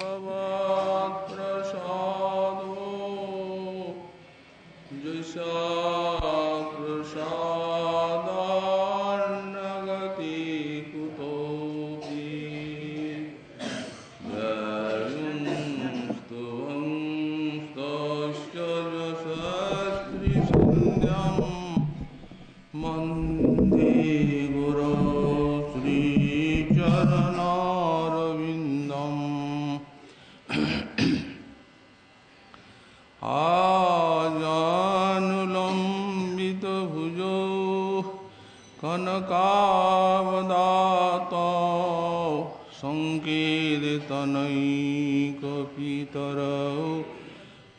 भगवत्प्रसादो यस्याप्रसादान्नगति कुतोऽपि स्तुवंस्तस्य यशस्त्रिसन्ध्यं वन्दे गुरो श्रीचरणारविन्दम् आजानुलम्बितभुजौ कनकावदातो सङ्कीर्तनैकपितरौ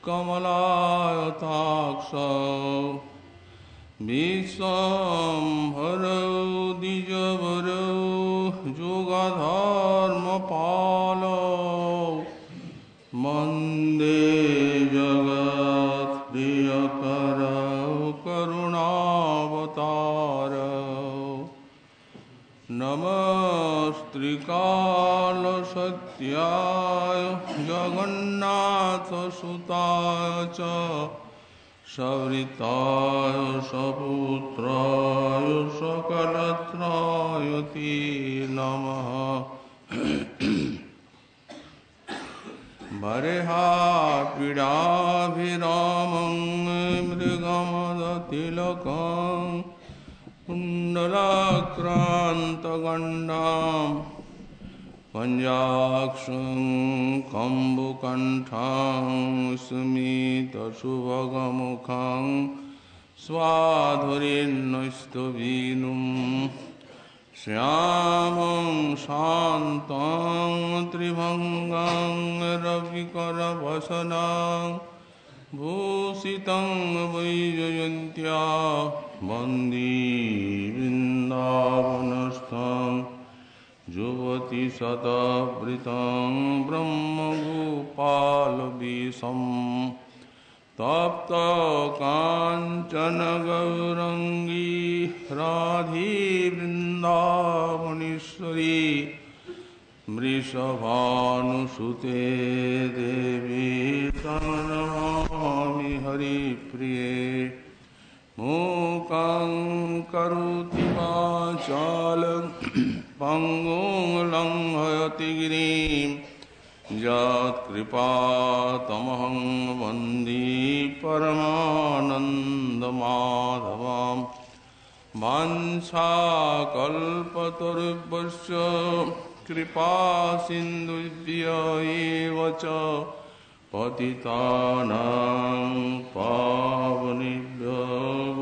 कमलायताक्षौ विश्वम्भरौ द्विजवरौ जुगधर्मपालौ वन्दे जगत्प्रियकरौ करुणावतारौ नमस्त्रिकालसत्याय जगन्नाथसुताय च सवृताय सपुत्राय सकलत्राय ते नमः बर्हापीडाभिरामं मृगमदतिलकं कुण्डलाक्रान्तगण्डां पञ्चाक्षं कम्बुकण्ठां स्मितसुभगमुखं स्वाधुरेन्नस्तवीनुं श्यामं शान्तं त्रिभङ्गं रविकरवसनं भूषितं वैजयन्त्या वन्दे वृन्दावनस्थं युवतिशतवृतं ब्रह्मगोपालवेषम् तप्तकाञ्चन गौरङ्गी राधे वृन्दावनेश्वरी वृषभानुसुते देवी तं नमामि हरिप्रिये मूकं करोति वाचालं पङ्गुं लङ्घयति गिरिं यत्कृपातमहं वन्दे परमानन्दमाधवं वाञ्छाकल्पतरुभ्यश्च कृपासिन्धुभ्य एव च पतितानां पावनेभ्यो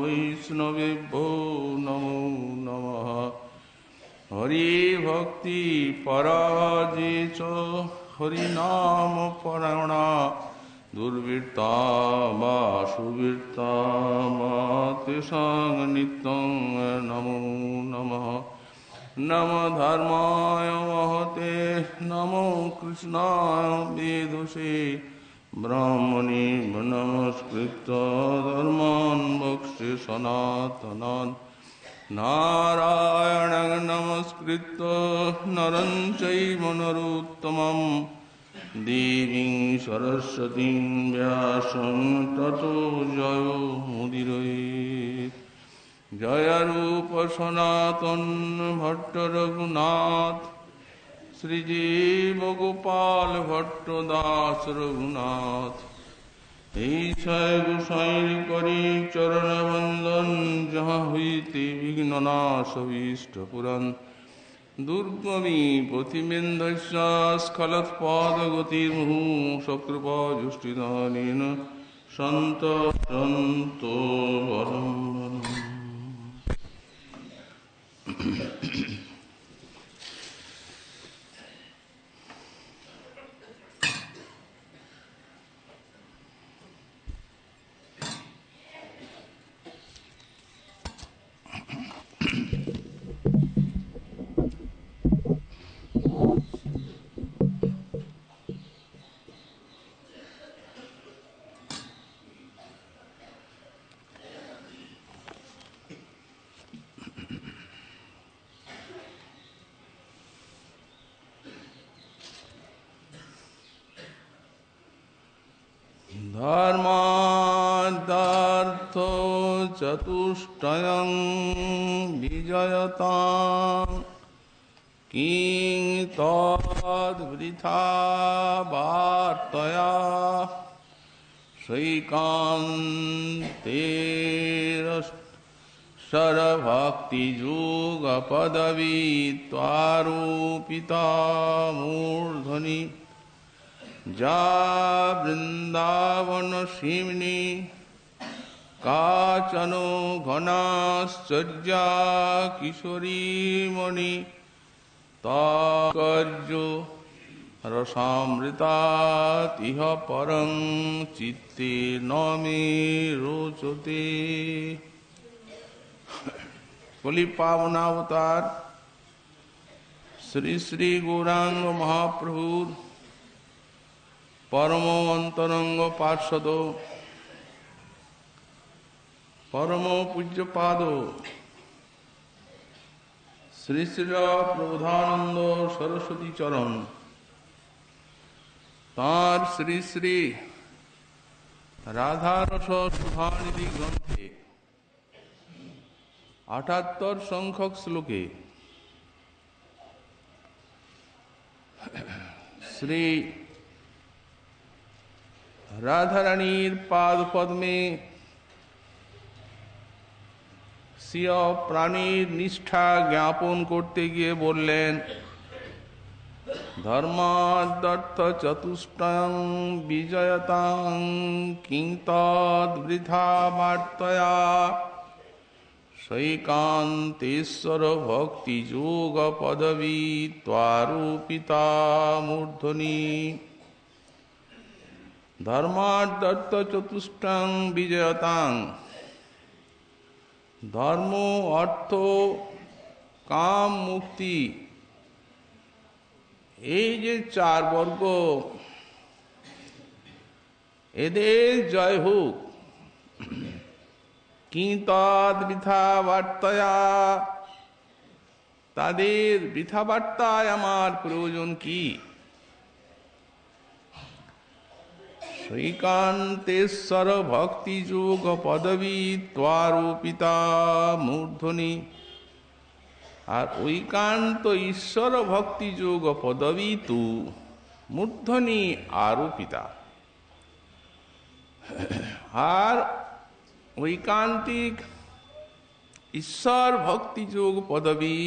वैष्णवेभ्यो नमो नमः हरिभक्ति पराजे च हरिनाम परायणा दुर्वृत्ता वा सुवृत्ता तेषां नित्यं नमो नमः नमो धर्माय महते नमो कृष्णाय वेदसे ब्राह्मणे नमस्कृत्य धर्मान् वक्ष्ये सनातनान् नारायणं नमस्कृत्य नरं चैव नरोत्तमं देवीं सरस्वतीं व्यासं ततो जयो मुदीरयेत् जय रूप सनातन भट्ट रघुनाथ श्रीजीव गोपाल भट्ट दास रघुनाथ ईशय गोसाई करी चरण वंदन जहाँ हुईते विघ्ननाश भीष्ट पुरन दुर्गमी पथिमेन्धस्या स्खलत्पादगतिर्मुहुः सकृपा जुष्टिदानेन सन्त सन्तो वरं वरम्। ধর্মার্থ চতুষ্টয়ং বিজয়তাং কিং তদ্বৃথা বার্তয়া সৈকান্তেরভক্তিযুগপদবী ত্বারোপিতা মূর্ধনি যা বৃন্দাবনসীম্নি কাচন ঘনাশ্চর্যা কিশোরীমণি তাকর্য রসামৃতাতিহ পরং চিত্তে ন মে রোচতে। কলি পাবনাবতার শ্রী শ্রী গৌরাঙ্গ মহাপ্রভুর পরম অন্তরঙ্গ পার্ষদ পরম পূজ্যপাদ শ্রী শ্রী প্রবোধানন্দ সরস্বতী চরণ তাঁর শ্রী শ্রী রাধারস সুধানিধি গ্রন্থে ৭৮ সংখ্যক শ্লোকে শ্রী রাধারানীর পাদ পদ্মে স্বীয় প্রাণীর নিষ্ঠা জ্ঞাপন করতে গিয়ে বললেন, ধর্মাদর্থ চতুষ্টয়ং বিজয়তাং কিং তদ্বৃথা বার্তয়া সৈকান্তেশ্বর ভক্তিযোগ পদবী ত্বারোপিতা মূর্ধনি। ধর্মাদর্থ চতুষ্টং বিজয়তাং, ধর্ম অর্থ কাম মুক্তি, এই যে 4 বর্গ, এদের জয় হোক। কি তদ্বৃথা বার্তয়া, তাদের বৃথা বার্তায় আমার প্রয়োজন কি? শ্রীকান্তেশ্বর ভক্তিযোগ পদবী ত্বারোপিতা মূর্ধনি। আর ঐকান্ত ঈশ্বর ভক্তিযোগ পদবী তু মূর্ধনি আরোপিতা। আর ঐকান্তিক ঈশ্বর ভক্তিযোগ পদবী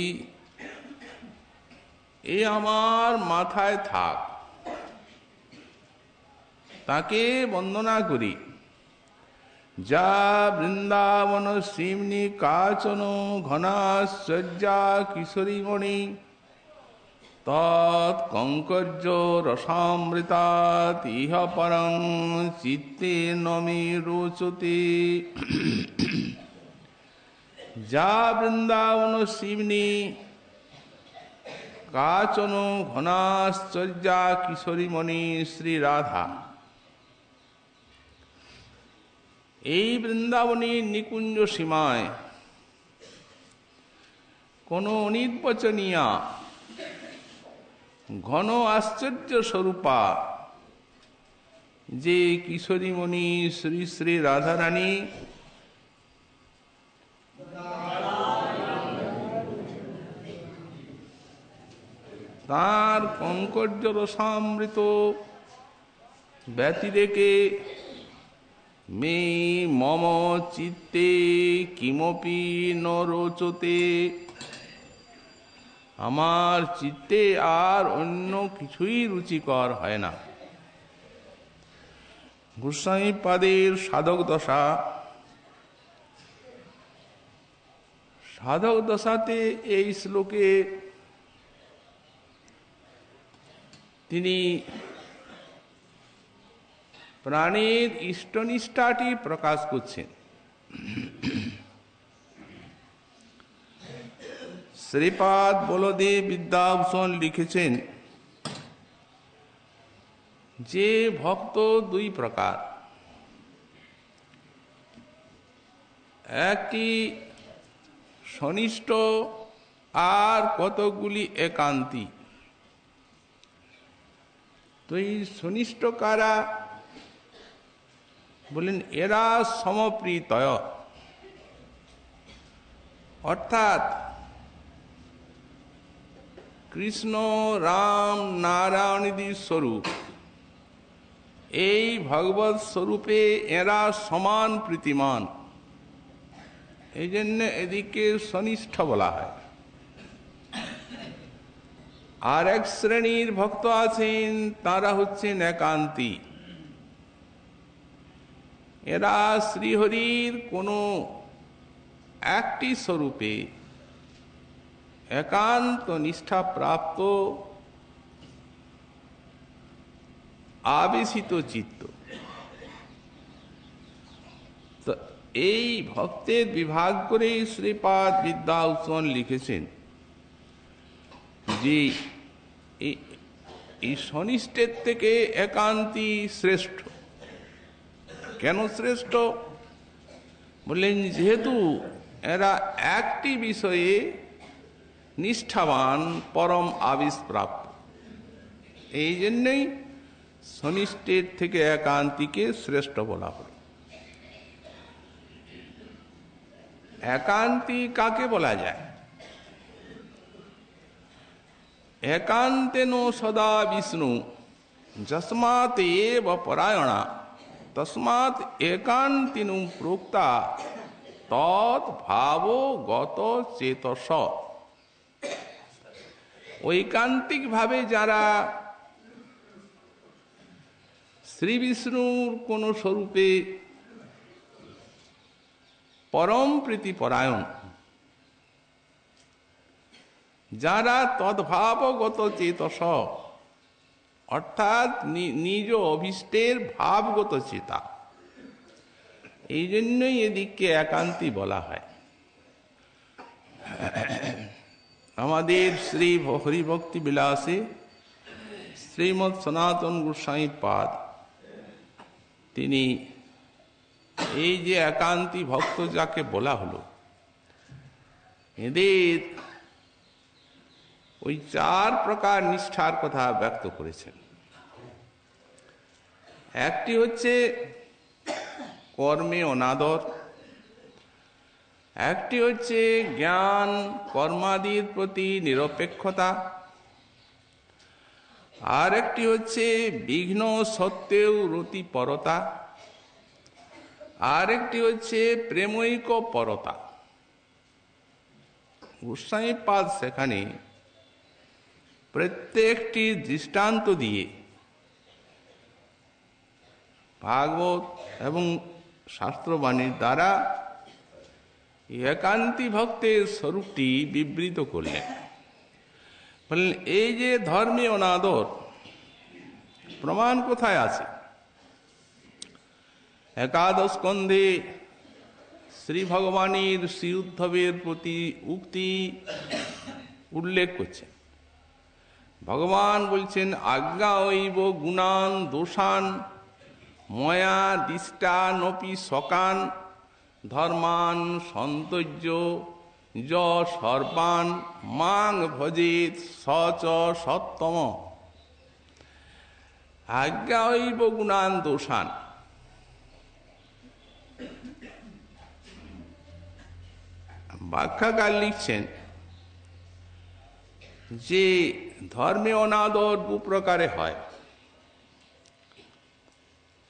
এ আমার মাথায় থাক, তাকে বন্দনা করি। যা বৃন্দাবন শ্রীমনি কাচন ঘনাশ্চর্যা কিশোরীমণি তৎকঙ্কর্য রসামৃতাৎ ইহ পরং চিত্তে ন মে রোচতে। যা বৃন্দাবন শ্রীমনি কাচন ঘনাশ্চর্যা কিশোরীমণি শ্রী রাধা, এই বৃন্দাবনের নিকুঞ্জ সীমায় কোন অনির্বচনীয়া ঘন আশ্চর্য স্বরূপা যে কিশোরীমণি শ্রী শ্রী রাধারানী, তাঁর কঙ্কর্য রসামৃত ব্যতিরেকে মে মম চিত্তে কিমপি ন রোচতে, আমার চিত্তে আর অন্য কিছুই রুচিকর হয় না। গোস্বামী পাদের সাধক দশা, সাধক দশাতে এই শ্লোকে তিনি প্রাণের ইষ্টনিষ্ঠাটি প্রকাশ করছেন। শ্রীপাদ বলদেব বিদ্যাভূষণ লিখেছেন যে ভক্ত 2 প্রকার, একটি সনিষ্ঠ আর কতকগুলি একান্তি। তো এই সনিষ্ঠ কারা? বললেন এরা সমপ্রীতয়, অর্থাৎ কৃষ্ণ রাম নারায়ণীদের স্বরূপ, এই ভগবৎ স্বরূপে এরা সমান প্রীতিমান, এই জন্য এদিকে সনিষ্ঠ বলা হয়। আর এক শ্রেণীর ভক্ত আছেন, তারা হচ্ছেন একান্তী। এরা শ্রীহরির কোনো একটি স্বরূপে একান্ত নিষ্ঠা প্রাপ্ত আবেশিত চিত্ত। তো এই ভক্তের বিভাগ করে শ্রীপাদ বিদ্যাভূষণ লিখেছেন যে এই সনিষ্ঠের থেকে একান্তী শ্রেষ্ঠ। কেন শ্রেষ্ঠ? বললেন যেহেতু এরা একটি বিষয়ে নিষ্ঠাবান, পরম আবেশপ্রাপ্ত, এই জন্যই সনিষ্ঠের থেকে একান্তিকে শ্রেষ্ঠ বলা হল। একান্তি কাকে বলা যায়? একান্তেন সদা বিষ্ণু যস্মাৎ এব পরায়ণা তস্মাৎ একান্তিনু প্রোক্তা তৎ ভাবগত চেতস। ঐকান্তিক ভাবে যারা শ্রী বিষ্ণুর কোন স্বরূপে পরম প্রীতি পরায়ণ, যারা তদ্ভাবগত চেতস, অর্থাৎ নিজ অভীষ্টের ভাবগত চেতা, এই জন্যই এদিককে একান্তি বলা হয়। আমাদের শ্রী হরিভক্তি বিলাসে শ্রীমৎ সনাতন গোস্বামী পাদ তিনি এই যে একান্তি ভক্ত যাকে বলা হলো, এদের ওই 4 প্রকার নিষ্ঠার কথা ব্যক্ত করেছেন। একটি হচ্ছে কর্মে অনাদর, একটি হচ্ছে জ্ঞান কর্মাদির প্রতি নিরপেক্ষতা, আর একটি হচ্ছে বিঘ্ন সত্ত্বেও রতিপরতা, আর একটি হচ্ছে প্রেমৈক পরতা। গোস্বামী পাদ সেখানে প্রত্যেকটি দৃষ্টান্ত দিয়ে ভাগবত এবং শাস্ত্রবাণীর দ্বারা একান্তি ভক্তের স্বরূপটি বিবৃত করলেন। বললেন এই যে ধর্মে অনাদর, প্রমাণ কোথায় আছে? একাদশ স্কন্ধে শ্রী ভগবানের শ্রী উদ্ধবের প্রতি উক্তি উল্লেখ করছেন। ভগবান বলছেন আজ্ঞা ঐব গুণান দোষান ময়া দিষ্টানপি সকান ধর্মান সন্তোজ্য য সর্বান মাং ভজেত সচ সত্তম। আজ্ঞা ঐব গুণান দোষান, ব্যাখ্যাকার লিখছেন যে ধর্মে অনাদর 2 প্রকারে হয়।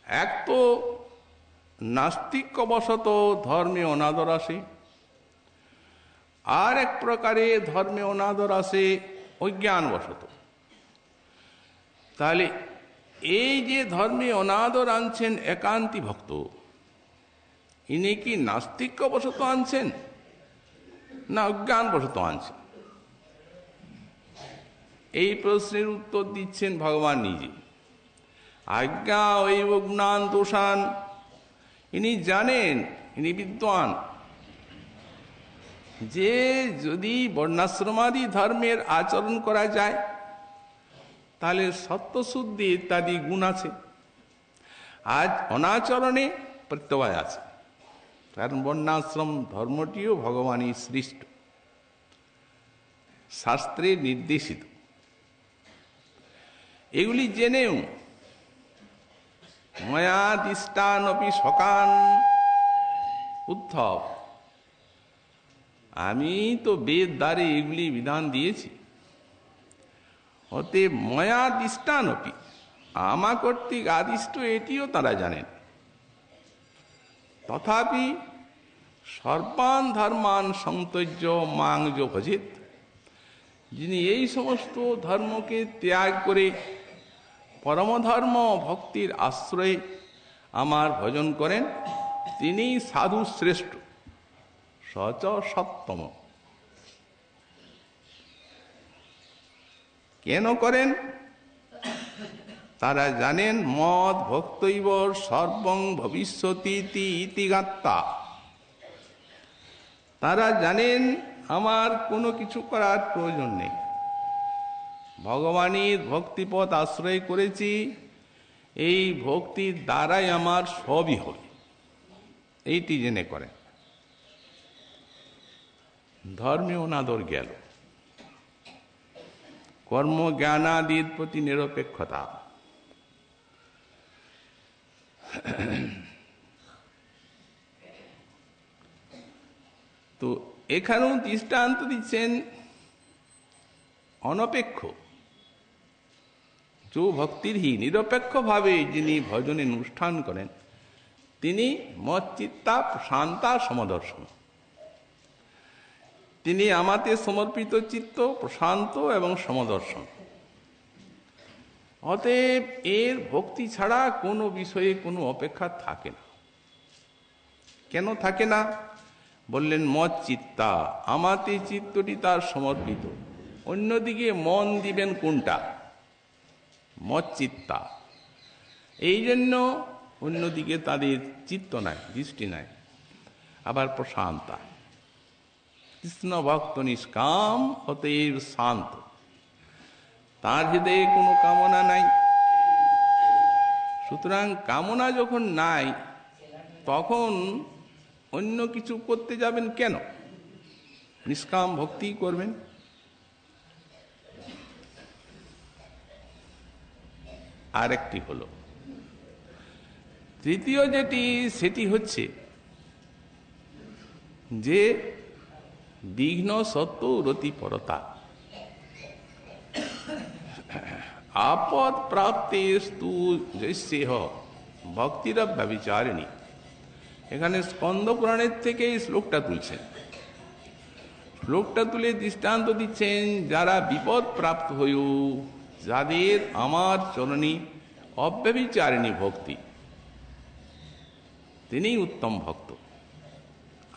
এক তো নাস্তিক্যবশত ধর্মে অনাদর আসে, আর এক প্রকারে ধর্মে অনাদর আসে অজ্ঞানবশত। তাহলে এই যে ধর্মে অনাদর আনছেন একান্তি ভক্ত, ইনি কি নাস্তিক্যবশত আনছেন না অজ্ঞানবশত আনছেন? এই প্রশ্নের উত্তর দিচ্ছেন ভগবান নিজে। আজ্ঞা ঐব গুণান দোষান, ইনি জানেন, ইনি বিদ্বান যে যদি বর্ণাশ্রমাদি ধর্মের আচরণ করা যায় তাহলে সত্যশুদ্ধি ইত্যাদি গুণ আছে, আজ অনাচরণে প্রত্যয় আছে। কারণ বর্ণাশ্রম ধর্মটিও ভগবানই সৃষ্ট, শাস্ত্রে নির্দেশিত। এগুলি জেনেও ময়া দিষ্টানপি সকান। উদ্ধব, আমি তো বেদ দ্বারে এগুলি বিধান দিয়েছি, অতএব ময়া দিষ্টানপি, আমা কর্তৃক আদিষ্ট এটিও তারা জানেন। তথাপি সর্বান ধর্মান সন্তর্য মাং যো ভজিত, যিনি এই সমস্ত ধর্মকে ত্যাগ করে পরমধর্ম ভক্তির আশ্রয়ে আমার ভজন করেন, তিনি সাধু শ্রেষ্ঠ, সচ সত্তম। কেন করেন? তারা জানেন মদ ভক্তৈব সর্বং ভবিষ্যতি ইতি গাত্তা। তারা জানেন আমার কোনো কিছু করার প্রয়োজন নেই, ভগবানের ভক্তিপথ আশ্রয় করেছি, এই ভক্তির দ্বারাই আমার সবই হবে, এইটি জেনে করেন। ধর্মে অনাদর গেল, কর্ম জ্ঞানাদির প্রতি নিরপেক্ষতা। তো এখানেও দৃষ্টান্ত দিচ্ছেন অনপেক্ষ, যে ভক্তিরহি নিরপেক্ষভাবে যিনি ভজনে অনুষ্ঠান করেন, তিনি মচ্চিত্তা প্রশান্তা সমদর্শন। তিনি আমাতে সমর্পিত চিত্ত, প্রশান্ত এবং সমদর্শন। অতএব এর ভক্তি ছাড়া কোনো বিষয়ে কোনো অপেক্ষা থাকে না। কেন থাকে না? বললেন মচ্চিত্তা, আমাতে চিত্তটি তার সমর্পিত। অন্যদিকে মন দিবেন কোনটা? মচ্চিত্তা। এই জন্য অন্যদিকে তাদের চিত্ত নাই, দৃষ্টি নাই। আবার প্রশান্তা, কৃষ্ণ ভক্ত নিষ্কাম, অতএব শান্ত, তার হৃদয়ে কোনো কামনা নাই। সুতরাং কামনা যখন নাই, তখন অন্য কিছু করতে যাবেন কেন? নিষ্কাম ভক্তি করবেন। আর একটি হলো, তৃতীয় যেটি, সেটি হচ্ছে যে বিঘ্ন সত্য রতি পরতা, আপদ প্রাপ্তে স্তু জৈস্যেহ ভক্তিরব ব্যভিচারিণী। এখানে স্কন্দ পুরাণের থেকে এই শ্লোকটা তুলছেন। শ্লোকটা তুলে দৃষ্টান্ত দিচ্ছেন, যারা বিপদ প্রাপ্ত হয়েও, যাদের আমার চরণী অব্যভিচারিণী ভক্তি, তিনিই উত্তম ভক্ত।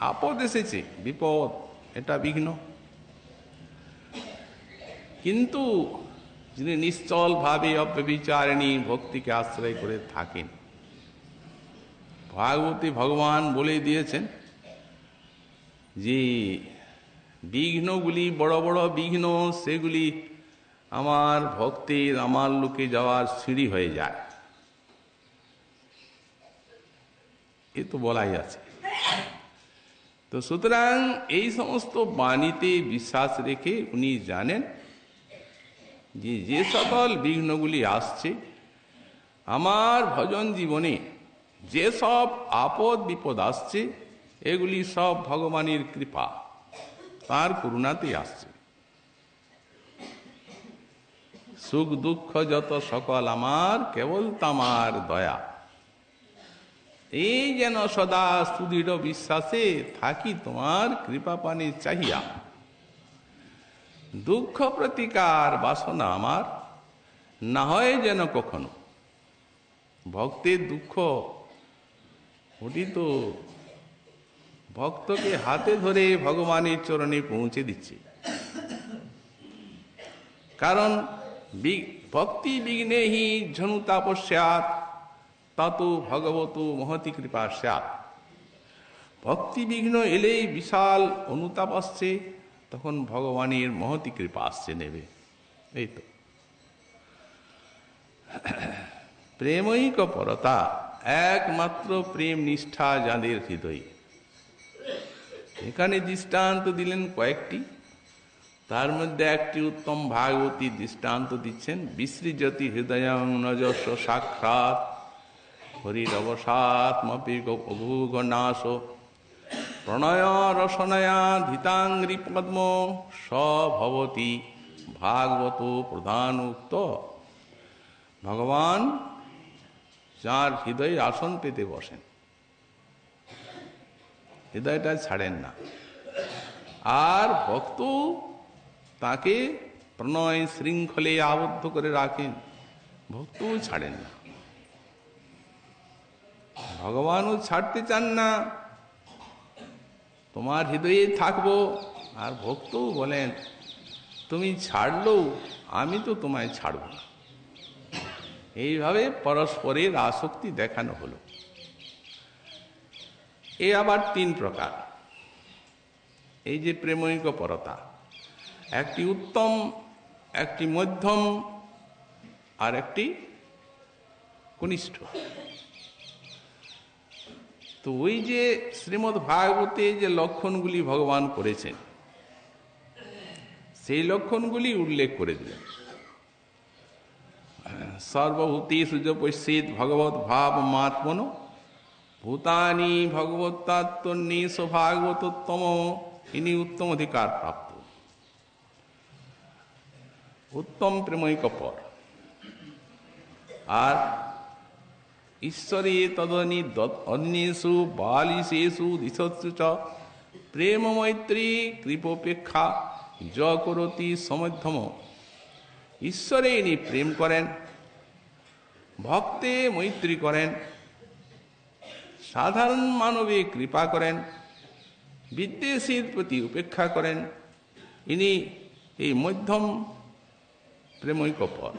আপদ এসেছে, বিপদ, এটা বিঘ্ন, কিন্তু যিনি নিশ্চল ভাবে অব্যভিচারিণী ভক্তিকে আশ্রয় করে থাকেন, ভাগবতী ভগবান বলে দিয়েছেন যে বিঘ্নগুলি, বড় বড় বিঘ্ন, সেগুলি আমার ভক্তের, আমার লোকে যাওয়ার সিঁড়ি হয়ে যায়। এ তো বলাই আছে। তো সুতরাং এই সমস্ত বাণীতে বিশ্বাস রেখে উনি জানেন যে যে সকল বিঘ্নগুলি আসছে আমার ভজন জীবনে, যে সব আপদ বিপদ আসছে, এগুলি সব ভগবানের কৃপা, তার করুণাতে আসছে। সুখ দুঃখ যত সকল আমার, কেবল তামার দয়া। এই যেন সদা সুদৃঢ় বিশ্বাসে থাকি তোমার কৃপা পানে চাহিয়া। দুঃখ প্রতিকার বাসনা আমার না হয় যেন কখনো। ভক্তের দুঃখ, ওটি তো ভক্তকে হাতে ধরে ভগবানের চরণে পৌঁছে দিচ্ছে। কারণ ভক্তি বিঘ্নে হি ঝনু তাপস্যাৎ তত ভগবত মহতি কৃপা স্যাৎ। ভক্তি বিঘ্ন এলেই বিশাল অনুতাপ আসছে, তখন ভগবানের মহতি কৃপা আসছে নেবে। এই তো প্রেমৈক পরতা, একমাত্র প্রেম নিষ্ঠা যাদের হৃদয়ে। এখানে দৃষ্টান্ত দিলেন কয়েকটি, তার মধ্যে একটি উত্তম ভাগবতী দৃষ্টান্ত দিচ্ছেন। বিসৃজতি হৃদয়ং নজস্ব সাক্ষাৎ হরিরবসাত্মপি অভূগনাশ প্রণয় রসনয়া ধিতাঙ্গ্রি পদ্ম সভবতি ভাগবত প্রধানোক্ত। ভগবান যার হৃদয়ে আসন পেতে বসেন, হৃদয়টা ছাড়েন না, আর ভক্ত তাকে প্রণয় শৃঙ্খলে আবদ্ধ করে রাখেন, ভক্তও ছাড়েন না। ভগবানও ছাড়তে চান না, তোমার হৃদয়ে থাকবো। আর ভক্তও বলেন, তুমি ছাড়লেও আমি তো তোমায় ছাড়ব না। এইভাবে পরস্পরের আসক্তি দেখানো হলো। এ আবার তিন প্রকার। এই যে প্রেমৈক পরতা, একটি উত্তম, একটি মধ্যম, আর একটি কনিষ্ঠ। তো ওই যে শ্রীমদ্ ভাগবতে যে লক্ষণগুলি ভগবান করেছেন, সেই লক্ষণগুলি উল্লেখ করে দিলেন। সর্বভূতেষু য পশ্যেৎ ভগবত ভাব মাত্মনো ভূতানি ভগবত্তাত্মন্যেষ ভাগবতোত্তম। ইনি উত্তম অধিকার প্রাপ্ত, উত্তম প্রেমৈক পর। আর ঈশ্বরে তদনি অন্যেষু বালিশেষু দিশৎসু চ প্রেম মৈত্রী কৃপোপেক্ষা য করতি সমধ্যম। ঈশ্বরে ইনি প্রেম করেন, ভক্তে মৈত্রী করেন, সাধারণ মানবে কৃপা করেন, বিদ্বেষীর প্রতি উপেক্ষা করেন। ইনি এই মধ্যম প্রেমৈক পর।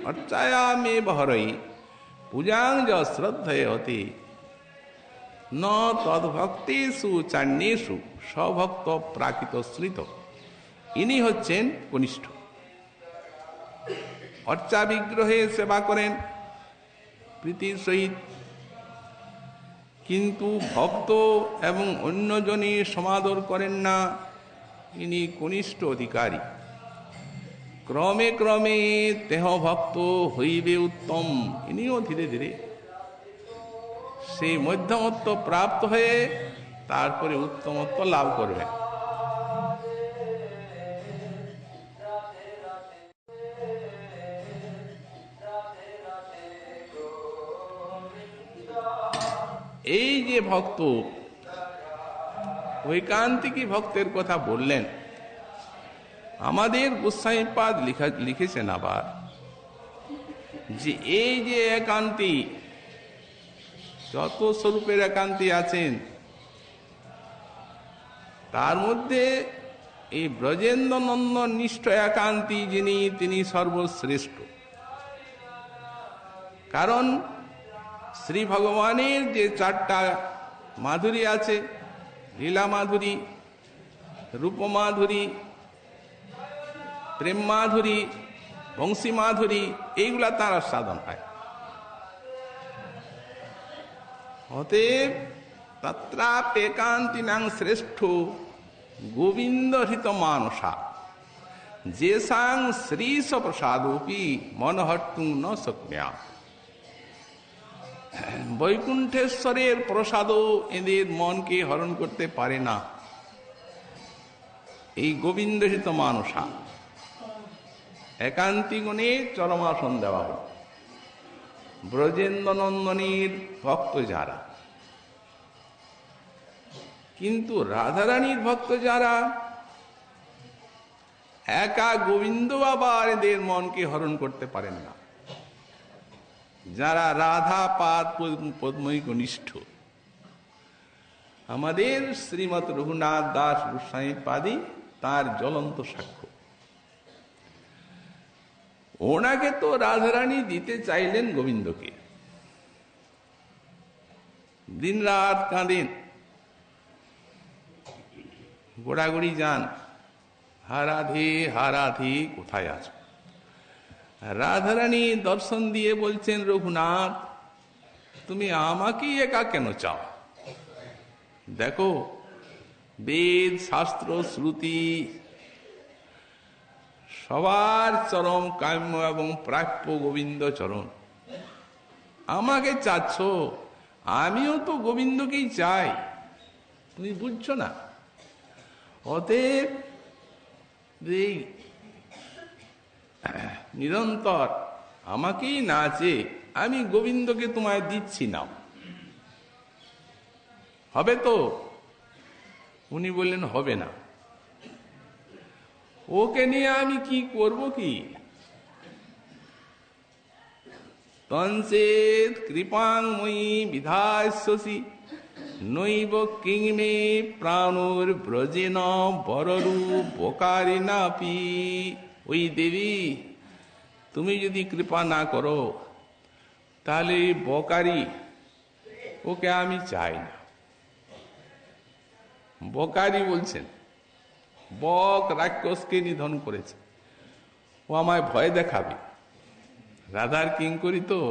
অর্চায়ামে বহরই পূজাং য শ্রদ্ধয়ে হতে ন তদ্ভক্তেষু চান্যেষু স্বভক্ত প্রাকৃত শ্রিত। ইনি হচ্ছেন কনিষ্ঠ। অর্চা বিগ্রহে সেবা করেন প্রীতির সহিত, কিন্তু ভক্ত এবং অন্যজনের সমাদর করেন না। ইনি কনিষ্ঠ অধিকারী। ক্রমে ক্রমে তেহ ভক্ত হইবে উত্তম। ইনিও ধীরে ধীরে সেই মধ্যমত্ব প্রাপ্ত হয়ে তারপরে উত্তমত্ব লাভ করবেন। এই যে ভক্ত, ঐকান্তিকী ভক্তের কথা বললেন, আমাদের গোস্বামীপাদ লিখেছেন আবার যে এই যে একান্তি, যত স্বরূপের একান্তি আছেন, তার মধ্যে এই ব্রজেন্দ্র নন্দন নিষ্ঠ একান্তি যিনি, তিনি সর্বশ্রেষ্ঠ। কারণ শ্রী ভগবানের যে চারটা মাধুরী আছে, লীলা মাধুরী, রূপ মাধুরী, প্রেম মাধুরী, বংশী মাধুরী, এইগুলা তার সাধন হয়। অতএব তত্রাপেকান্তিনাং শ্রেষ্ঠ গোবিন্দ হৃত মানসা যেসাং শ্রীশ প্রসাদোপি মনহর্তুং ন শক্যা। বৈকুণ্ঠেশ্বরের প্রসাদও এদের মনকে হরণ করতে পারে না। এই গোবিন্দ হৃত মানসা একান্তিগণে চরমাসন দেওয়া হল। ব্রজেন্দ্র নন্দনীর ভক্ত যারা, কিন্তু রাধারানীর ভক্ত যারা, একা গোবিন্দ আবার এদের মনকে হরণ করতে পারেন না। যারা রাধা পাদ পদ্মৈ ঘনিষ্ঠ, আমাদের শ্রীমৎ রঘুনাথ দাস গোস্বামী পাদি তার জ্বলন্ত সাক্ষ্য। ওনাকে তো রাধারানী দিতে চাইলেন গোবিন্দকে, দিন রাত কাঁদেন, গোড়াগড়ি যান, হারাধে হারাধে কোথায় আছো। রাধারানী দর্শন দিয়ে বলছেন, রঘুনাথ তুমি আমাকেই একা কেন চাও? দেখো বেদ শাস্ত্র শ্রুতি সবার চরম কাম্য এবং প্রাপ্য গোবিন্দ চরণ। আমাকে চাচ্ছ, আমিও তো গোবিন্দকেই চাই, তুমি বুঝছো না? অতএব এই নিরন্তর আমাকেই না চেয়ে আমি গোবিন্দকে তোমায় দিচ্ছি না, হবে তো? উনি বললেন হবে না। ওকে নিয়ে আমি কি করব কি? তঞ্চেত কৃপাংময়ী বিধাস্যসি নৈব কিংমে প্রাণুর ব্রজেন বররূপ বকারিনাপি। ওই দেবী, তুমি যদি কৃপা না করো তাহলে বকারি, ওকে আমি চাই না। বকারি বলছেন, বক রাক্ষসকে নিধন করেছে, ও আমায় ভয় দেখাবে। রাধার কিঙ্করী তো,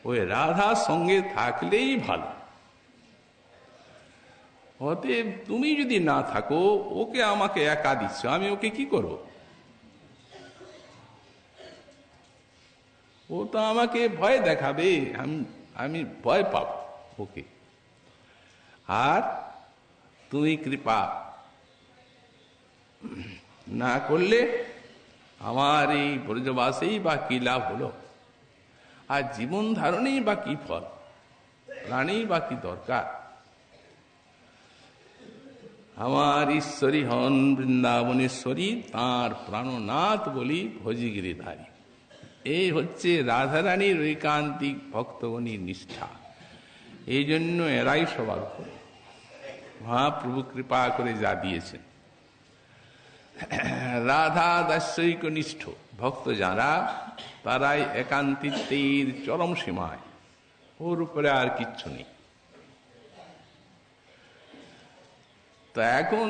ওই রাধার সঙ্গে থাকলেই ভালো। অতএব তুমি যদি না থাকো, ওকে আমাকে একা দিচ্ছ, আমি ওকে কি করব? ও তো আমাকে ভয় দেখাবে, আমি ভয় পাব ওকে। আর তুমি কৃপা না করলে আমার এই ব্রজবাসেই বা কি লাভ হলো? আর জীবন ধারণেই বা কি ফল? প্রাণেই বা কি দরকার? আমার ঈশ্বরী হন বৃন্দাবনেশ্বরী, তাঁর প্রাণনাথ বলি ভজিগিরিধারী। এই হচ্ছে রাধারানীর ঐকান্তিক ভক্তগণীর নিষ্ঠা। এই জন্য এরাই সবার উপরে মহাপ্রভু কৃপা করে যা দিয়েছেন। রাধা দাস্যৈক নিষ্ঠ ভক্ত যারা, তারাই একান্তিত্বের চরম সীমায়, ওর উপরে আর কিচ্ছু নেই। তো এখন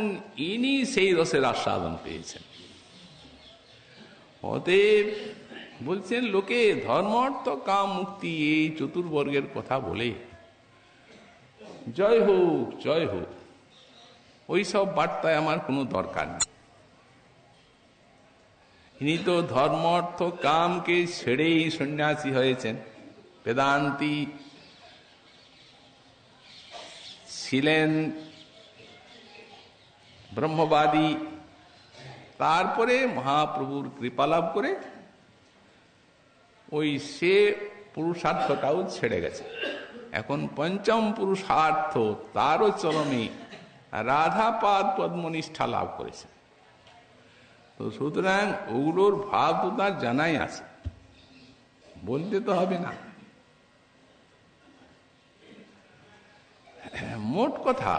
ইনি সেই রসের আস্বাদন পেয়েছেন। অতএব বলছেন, লোকে ধর্ম অর্থ কাম মুক্তি এই চতুর্বর্গের কথা বলে জয় হোক জয় হোক, ওইসব বার্তায় আমার কোনো দরকার নেই। ইনি তো ধর্ম অর্থ কামকে ছেড়েই সন্ন্যাসী হয়েছেন। বেদান্তি ছিলেন, ব্রহ্মবাদী, তারপরে মহাপ্রভুর কৃপা লাভ করে ওই সে পুরুষার্থটাও ছেড়ে গেছে। এখন পঞ্চম পুরুষার্থ তারও চরমে রাধাপাদ পদ্মনিষ্ঠা লাভ করেছে। তো সুতরাং ওগুলোর ভাব তো তার জানাই আছে, বলতে তো হবে না। মোট কথা,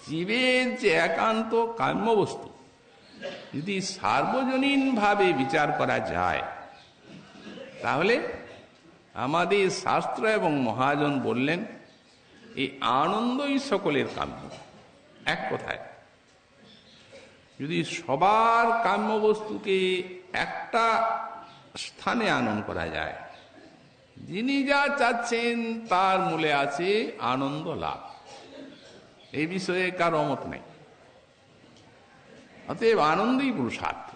জীবের যে একান্ত কাম্যবস্তু যদি সার্বজনীন ভাবে বিচার করা যায়, তাহলে আমাদের শাস্ত্র এবং মহাজন বললেন এই আনন্দই সকলের কাম্য। এক কথায়, যদি সবার কাম্যবস্তুকে একটা স্থানে আনয়ন করা যায়, যিনি যা চাচ্ছেন তার মূলে আছে আনন্দ লাভ, এই বিষয়ে কারো মত নেই। অতএব আনন্দই পুরুষার্থ।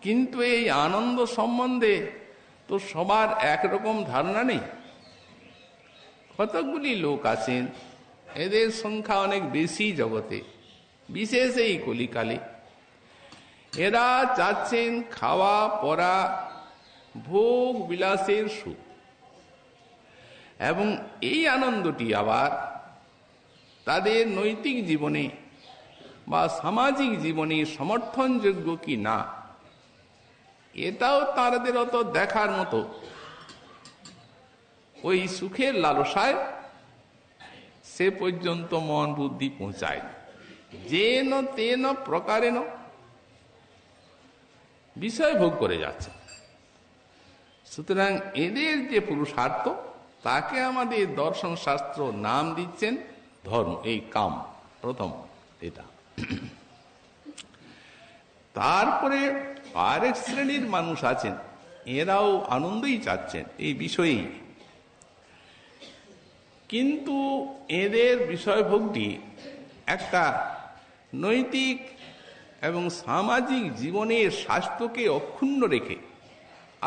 কিন্তু এই আনন্দ সম্বন্ধে তো সবার একরকম ধারণা নেই। কতকগুলি লোক আছেন, এদের সংখ্যা অনেক বেশি জগতে, বিশেষ এই কলিকালে। এরা চাচ্ছেন খাওয়া পরা, ভোগ বিলাসের সুখ, এবং এই আনন্দটি আবার তাদের নৈতিক জীবনে বা সামাজিক জীবনে সমর্থনযোগ্য কি না, এটাও তাদের অত দেখার মতো। ওই সুখের লালসায় সে পর্যন্ত মন বুদ্ধি পৌঁছায়, যেন তেন প্রকারেণ বিষয় ভোগ করে যাচ্ছে। সুতরাং এদের যে পুরুষার্থ, তাকে আমাদের দর্শন শাস্ত্র নাম দিচ্ছেন ধর্ম, এই কাম প্রথম এটা। তারপরে আরেক শ্রেণীর মানুষ আছেন, এরাও আনন্দই চাচ্ছেন এই বিষয়েই, কিন্তু এদের বিষয়ভোগটি একটা নৈতিক এবং সামাজিক জীবনের স্বাস্থ্যকে অক্ষুণ্ণ রেখে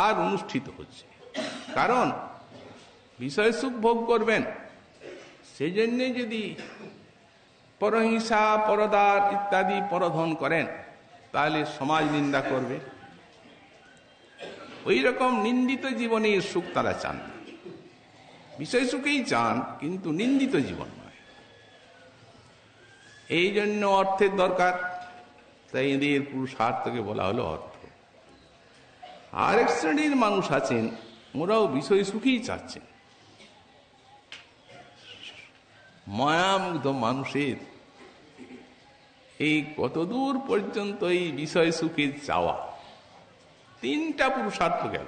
আর অনুষ্ঠিত হচ্ছে। কারণ বিষয় সুখ ভোগ করবেন, সেই জন্যে যদি পরহিংসা, পরদার ইত্যাদি পরধন করেন, তাহলে সমাজ নিন্দা করবে। ওই রকম নিন্দিত জীবনের সুখ তারা চান না। বিষয় সুখেই চান, কিন্তু নিন্দিত জীবন নয়। এই জন্য অর্থের দরকার, তাই এদের পুরুষার্থকে বলা হলো অর্থ। আরেক শ্রেণীর মানুষ আছেন, ওরাও বিষয় সুখেই চাচ্ছেন। মায়ামুগ্ধ মানুষের এই কতদূর পর্যন্ত এই বিষয় সুখের চাওয়া, তিনটা পুরুষার্থ গেল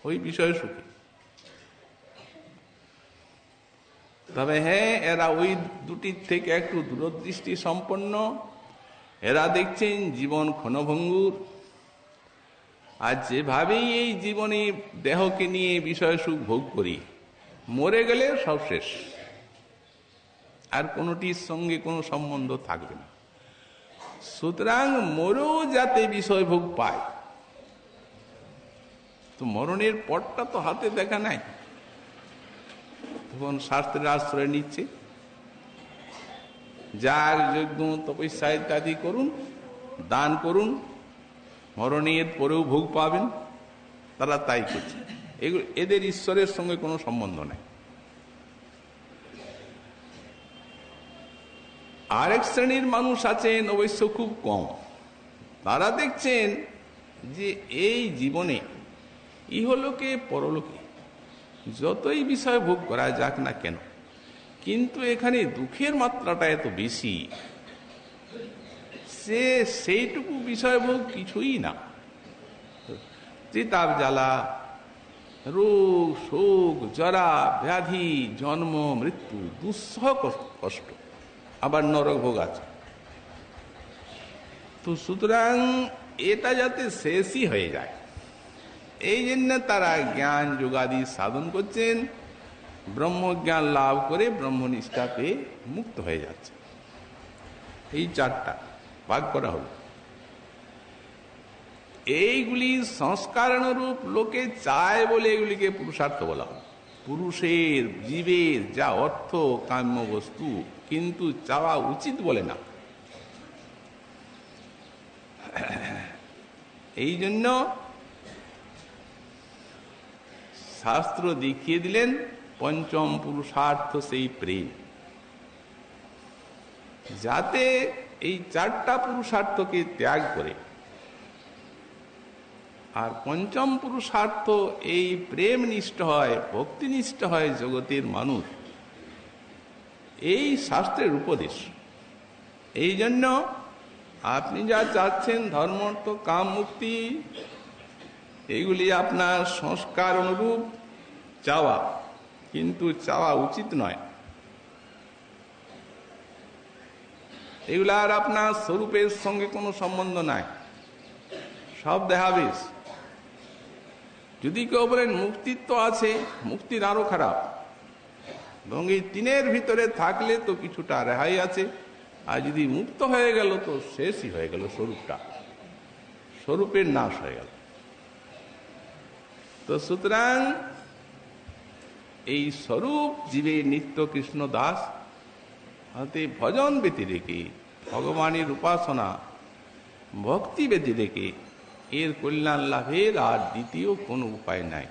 ওই বিষয় সুখে। তবে হ্যাঁ, এরা ওই দুটির থেকে একটু দূরদৃষ্টি সম্পন্ন। এরা দেখছেন জীবন ক্ষণভঙ্গুর, আর যেভাবেই এই জীবনে দেহকে নিয়ে বিষয় সুখ ভোগ করি, মরে গেলে সব শেষ, আর কোনোটির সঙ্গে কোনো সম্বন্ধ থাকবে না। সুতরাং মরেও যাতে বিষয় ভোগ পায়, তো মরণের পরটা তো হাতে দেখা নাই, তখন শাস্ত্রের আশ্রয় নিচ্ছে। যার যজ্ঞ তপস্যা ইত্যাদি করুন, দান করুন, মরণের পরেও ভোগ পাবেন, তারা তাই করছে। এদের ঈশ্বরের সঙ্গে কোনো সম্বন্ধ নেই। আরেক শ্রেণীর মানুষ আছেন, অবশ্য খুব কম। তারা দেখছেন যে এই জীবনে ইহলোকে পরলোকে যতই বিষয় ভোগ করা যাক না কেন, কিন্তু এখানে দুঃখের মাত্রাটা এত বেশি, সেইটুকু বিষয় ভোগ কিছুই না। চিতাপ জ্বালা, রোগ শোক, জরা ব্যাধি, জন্ম মৃত্যু, দুঃসহ কষ্ট, আবার নরক ভোগ আছে। তো সুতরাং এটা যাতে শেষই হয়ে যায়, এই জন্য তারা জ্ঞান যোগাদি সাধন করছেন, ব্রহ্মজ্ঞান লাভ করে ব্রহ্মনিষ্ঠা পেয়ে মুক্ত হয়ে যাচ্ছে। এই চারটা ভাগ করা হল। এইগুলি সংস্কারানুরূপ লোকে চায় বলে এগুলিকে পুরুষার্থ বলা হয়। পুরুষের, জীবের যা অর্থ কাম্য বস্তু, কিন্তু চাওয়া উচিত বলে না। এই জন্য শাস্ত্র দেখিয়ে দিলেন পঞ্চম পুরুষার্থ, সেই প্রেম। যাতে এই চারটা পুরুষার্থকে ত্যাগ করে আর পঞ্চম পুরুষার্থ এই প্রেম নিষ্ঠ হয়, ভক্তিনিষ্ঠ হয় জগতের মানুষ, এই শাস্ত্রের উপদেশ। এই জন্য আপনি যা চাচ্ছেন ধর্ম, অর্থ, কাম, মুক্তি, এইগুলি আপনার সংস্কার অনুরূপ চাওয়া, কিন্তু চাওয়া উচিত নয়। এগুলা আর আপনার স্বরূপের সঙ্গে কোনো সম্বন্ধ নাই, সব দেহাবেশ। যদি কেউ বলেন মুক্তির তো আছে, মুক্তির আরো খারাপ, এবং এই তিনের ভিতরে থাকলে তো কিছুটা রেহাই আছে, আর যদি মুক্ত হয়ে গেল তো শেষই হয়ে গেল, স্বরূপটা, স্বরূপের নাশ হয়ে গেল। তো সুতরাং এই স্বরূপ জীবের নিত্য কৃষ্ণ দাস হাতে ভজন ব্যতিরেকে, ভগবানের উপাসনা ভক্তি ব্যতিরেকে এর কল্যাণ লাভের আর দ্বিতীয় কোনো উপায় নাই।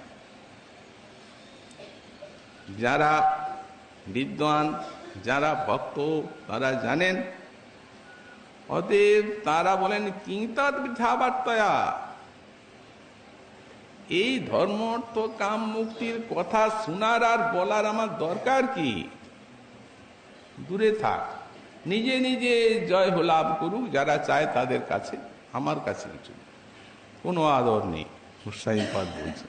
যারা বিদ্বান, যারা ভক্ত, তারা জানেন। অতএব তারা বলেন কিংতৎ বৃথা বার্তয়া, এই ধর্ম, অর্থ, কাম, মুক্তির কথা শোনার আর বলার আমার দরকার কি? দূরে থাক, নিজে নিজে জয় লাভ করুক যারা চায় তাদের কাছে, আমার কাছে কিছু কোনো আদর নেই। হুসাইনপাদ বলছে,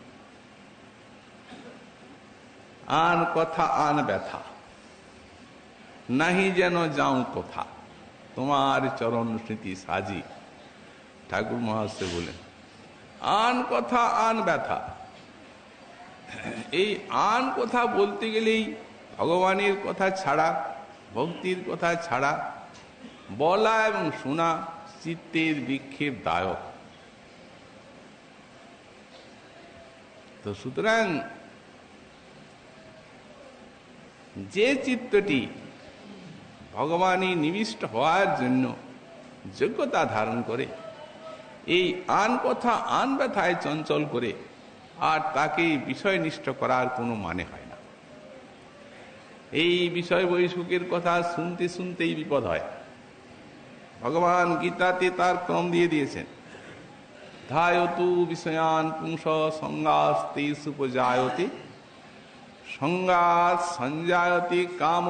আন কথা আন ব্যথা, নাহি যেন যাও তথা, তোমার চরণ স্মৃতি সাজি। ঠাকুর মহাশয় বলেন আন কথা আন ব্যথা। এই আন কথা বলতে গেলেই ভগবানের কথা ছাড়া, ভক্তির কথা ছাড়া বলা এবং শোনা চিত্তের বিক্ষেপ দায়ক। তো সুতরাং যে চিত্তটি ভগবানই নিবিষ্ট হওয়ার জন্য যোগ্যতা ধারণ করে, এই আন কথা আন ব্যথায় চঞ্চল করে আর তাকে বিষয়নিষ্ঠ করার কোনো মানে হয় না। এই বিষয় বৈসুখের কথা শুনতে শুনতেই বিপদ হয়। ভগবান গীতাতে তার ক্রম দিয়ে দিয়েছেন, ধায়তু বিষয়ান পুংস সঙ্গাস্তে সুপজায়তে, সঙ্গাৎ সঞ্জায়তে কাম,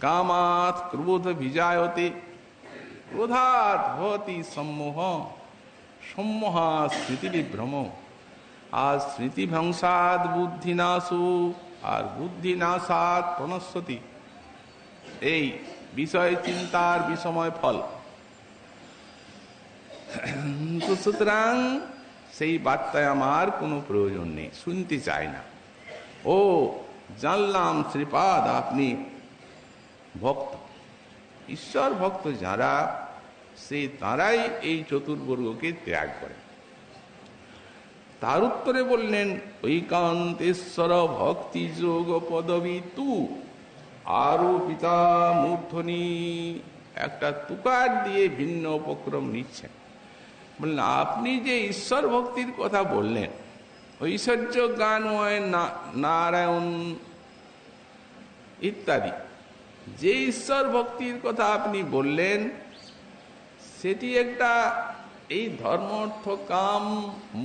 কামাৎ ক্রোধ বিজায়তে, ক্রোধাৎ ভবতি সম্মোহ, সম্মোহাৎ স্মৃতিবিভ্রম, আর স্মৃতিভ্রংসাৎ বুদ্ধিনাশু, আর বুদ্ধিনাশাৎ প্রণশ্যতি। এই বিষয় চিন্তার বিষময় ফল। তো সুতরাং সেই বার্তায় আমার কোনো প্রয়োজন নেই, শুনতে চাই না। ও জানলাম শ্রীপাদ আপনি ভক্ত, ঈশ্বর ভক্ত যারা, সেই তারাই এই চতুর্বর্গকে ত্যাগ করে। তার উত্তরে বললেন, ঐকান্তেশ্বর ভক্তি যোগ পদবী তু আরোপিতা মূর্ধনি। একটা তুকার দিয়ে ভিন্ন উপক্রম নিচ্ছেন। বললেন, আপনি যে ঈশ্বর ভক্তির কথা বললেন, ঐশ্বর্য গানময় নারায়ণ ইত্যাদি যে ঈশ্বর ভক্তির কথা আপনি বললেন, সেটি একটা এই ধর্ম অর্থ কাম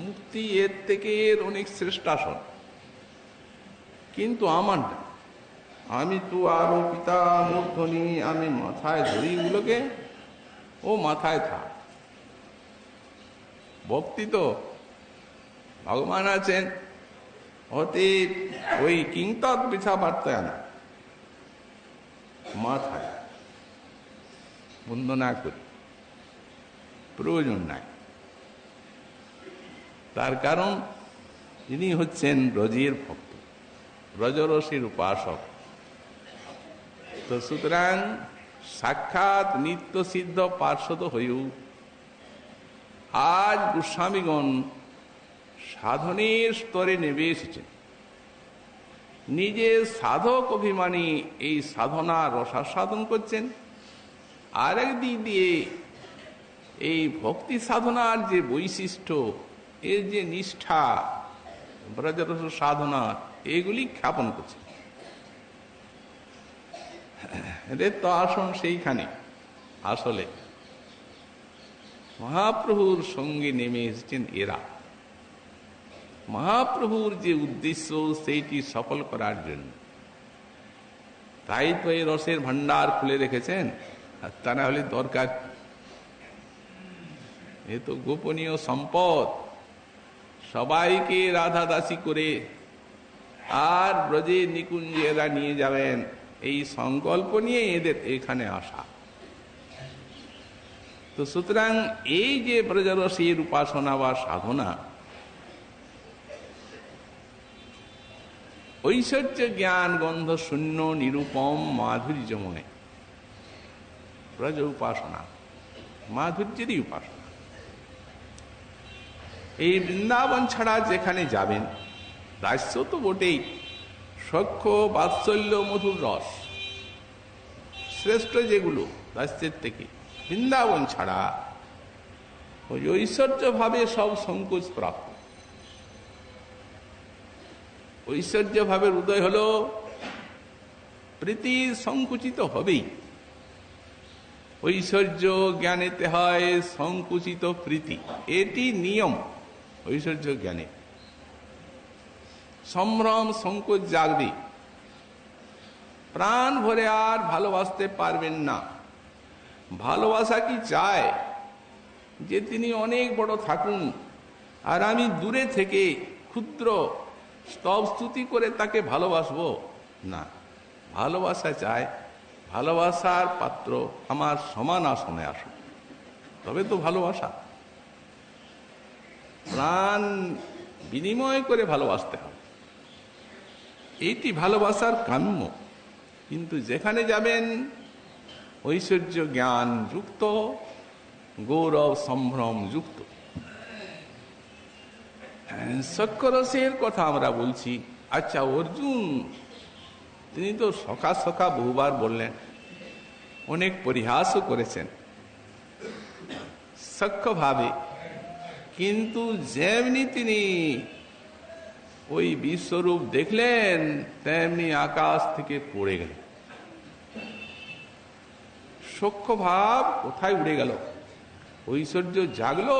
মুক্তি এর থেকে অনেক শ্রেষ্ঠাসন। কিন্তু আমার না, আমি তো আরো পিতা মূর্ধনি, আমি মাথায় ধরি গুলোকে, ও মাথায় থাক। ভক্তি তো ভগবান আছেন, হতে ওই কিংতৎ পিছা বার্তায় না, মাথায় বন্দনা করি, প্রয়োজন নাই। তার কারণ তিনি হচ্ছেন ব্রজের ভক্ত, ব্রজরসের উপাসক। তো সুতরাং সাক্ষাৎ নিত্য সিদ্ধ পার্শ্বদ হয়েও আজ গোস্বামীগণ সাধনের স্তরে নেমে এসেছেন। নিজে সাধক অভিমানী এই সাধনা রসাস্বাদন করছেন, আর একদিক দিয়ে এই ভক্তি সাধনার যে বৈশিষ্ট্য, এর যে নিষ্ঠা, ব্রজরস সাধনা, এগুলি খ্যাপন করছে। এদের তো আসন সেইখানে। আসলে মহাপ্রভুর সঙ্গে নেমে এসেছেন এরা। মহাপ্রভুর যে উদ্দেশ্য, সেইটি সফল করার জন্য। তাই তো এই রসের ভান্ডার খুলে রেখেছেন, আর তা না হলে দরকার। এ তো গোপনীয় সম্পদ, সবাইকে রাধা দাসী করে আর ব্রজে নিকুঞ্জে এরা নিয়ে যাবেন, এই সংকল্প নিয়ে এদের এখানে আসা। তো সুতরাং এই যে ব্রজরসের উপাসনা বা সাধনা, ঐশ্বর্য জ্ঞান গন্ধ শূন্য নিরূপম মাধুর্যময় ব্রজ উপাসনা, মাধুর্যেরই উপাসনা। এই বৃন্দাবন ছাড়া যেখানে যাবেন, দাস্য তো বটেই, সখ্য বাৎসল্য মধুর রস শ্রেষ্ঠ যেগুলো দাস্যের থেকে, বৃন্দাবন ছাড়া ওই ঐশ্বর্য ভাবে সব সংকোচ প্রাপ্ত। ঐশ্বর্য ভাবের উদয় হলো, প্রীতি সংকুচিত হবেই। ঐশ্বর্য জ্ঞানেতে হয় সংকুচিত প্রীতি, এটি নিয়ম। ঐশ্বর্য জ্ঞানে সম্ভ্রম সংকোচ জাগবে, প্রাণ ভরে আর ভালোবাসতে পারবেন না। ভালোবাসা কি চায় যে তিনি অনেক বড় থাকুন আর আমি দূরে থেকে ক্ষুদ্র স্তব স্তুতি করে তাকে ভালোবাসবো? না, ভালোবাসা চায় ভালোবাসার পাত্র আমার সমান আসনে আসুক, তবে তো ভালোবাসা। প্রাণ বিনিময় করে ভালোবাসতে হবে, এইটি ভালোবাসার কাম্য। কিন্তু যেখানে যাবেন ঐশ্বর্য জ্ঞান যুক্ত, গৌরব সম্ভ্রম যুক্ত, সখ্যরসের কথা আমরা বলছি। আচ্ছা, অর্জুন তিনি তো সখা সখা বহুবার বললেন, অনেক পরিহাসও করেছেন সখ্য ভাবে, কিন্তু যেমনি তিনি ওই বিশ্বরূপ দেখলেন তেমনি আকাশ থেকে পড়ে গেলেন। সখ্য ভাব কোথায় উড়ে গেল? ঐশ্বর্য জাগলো,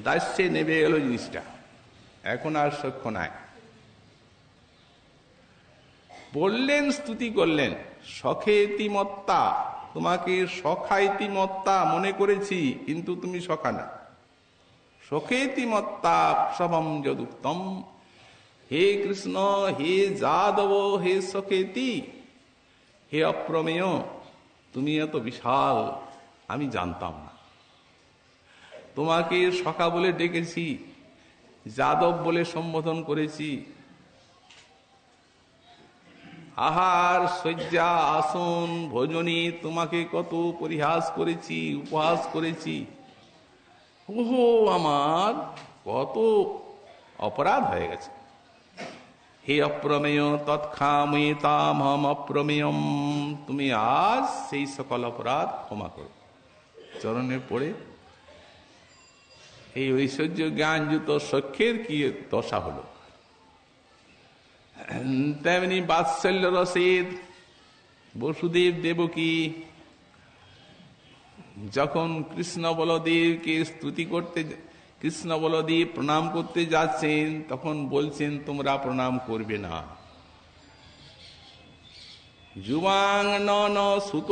দাস্যে নেমে গেল জিনিসটা, এখন আর সখ্য নাই। বললেন, স্তুতি করলেন, সখেতিমত্তা, তোমাকে সখাইতিমত্তা মনে করেছি, কিন্তু তুমি সখা না। সখেতিমত্তা সবম যদুক্তম, হে কৃষ্ণ, হে যাদব, হে সখেতি, হে অপ্রমেয়, তুমি এত বিশাল আমি জানতাম না। তোমাকে সখা বলে ডেকেছি, যাদব বলে সম্বোধন করেছি, আহার শয্যা আসন ভোজনে তোমাকে কত পরিহাস করেছি, উপহাস করেছি। ওহো, আমার কত অপরাধ হয়ে গেছে। হে অপ্রমেয় তৎক্ষাময়েতামহম অপ্রমেয়ম, তুমি আজ সেই সকল অপরাধ ক্ষমা করো। চরণে পড়ে এই ঐশ্বর্য জ্ঞানযুত সখ্যের কি দশা হলো। তেমনি বাৎসল্য রসের বসুদেব দেবকী যখন কৃষ্ণ বলদেবকে স্তুতি করতে, কৃষ্ণ বলদেব প্রণাম করতে যাচ্ছেন, তখন বলছেন তোমরা প্রণাম করবে না। যুবাং ন সুত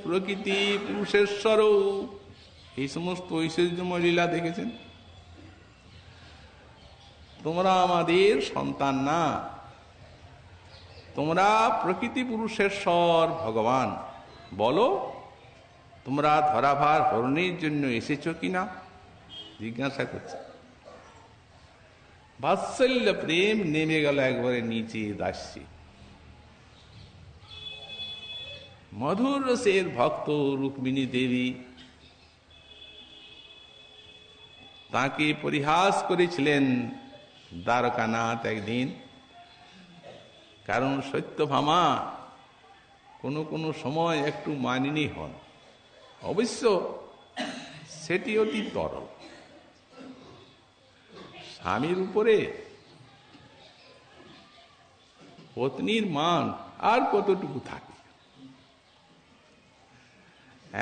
প্রকৃতি পুরুষেশ্বর, এই সমস্ত ঐশ্বর্যময় লীলা দেখেছেন। তোমরা আমাদের সন্তান না, তোমরা প্রকৃতি পুরুষেশ্বর ভগবান। বলো, তোমরা ধরাভার হরণের জন্য এসেছ কিনা জিজ্ঞাসা করছে। বাৎসল্য প্রেম নেমে গেল একবারে নিচে দাস্যে। মধুর রসের ভক্ত রুক্মিণী দেবী তাকে পরিহাস করেছিলেন দ্বারকানাথ একদিন, কারণ সত্যভামা কোনো কোনো সময় একটু মানিনী হন। অবশ্য সেটি অতি তরল। স্বামীর উপরে পত্নীর মান আর কতটুকু থাকে।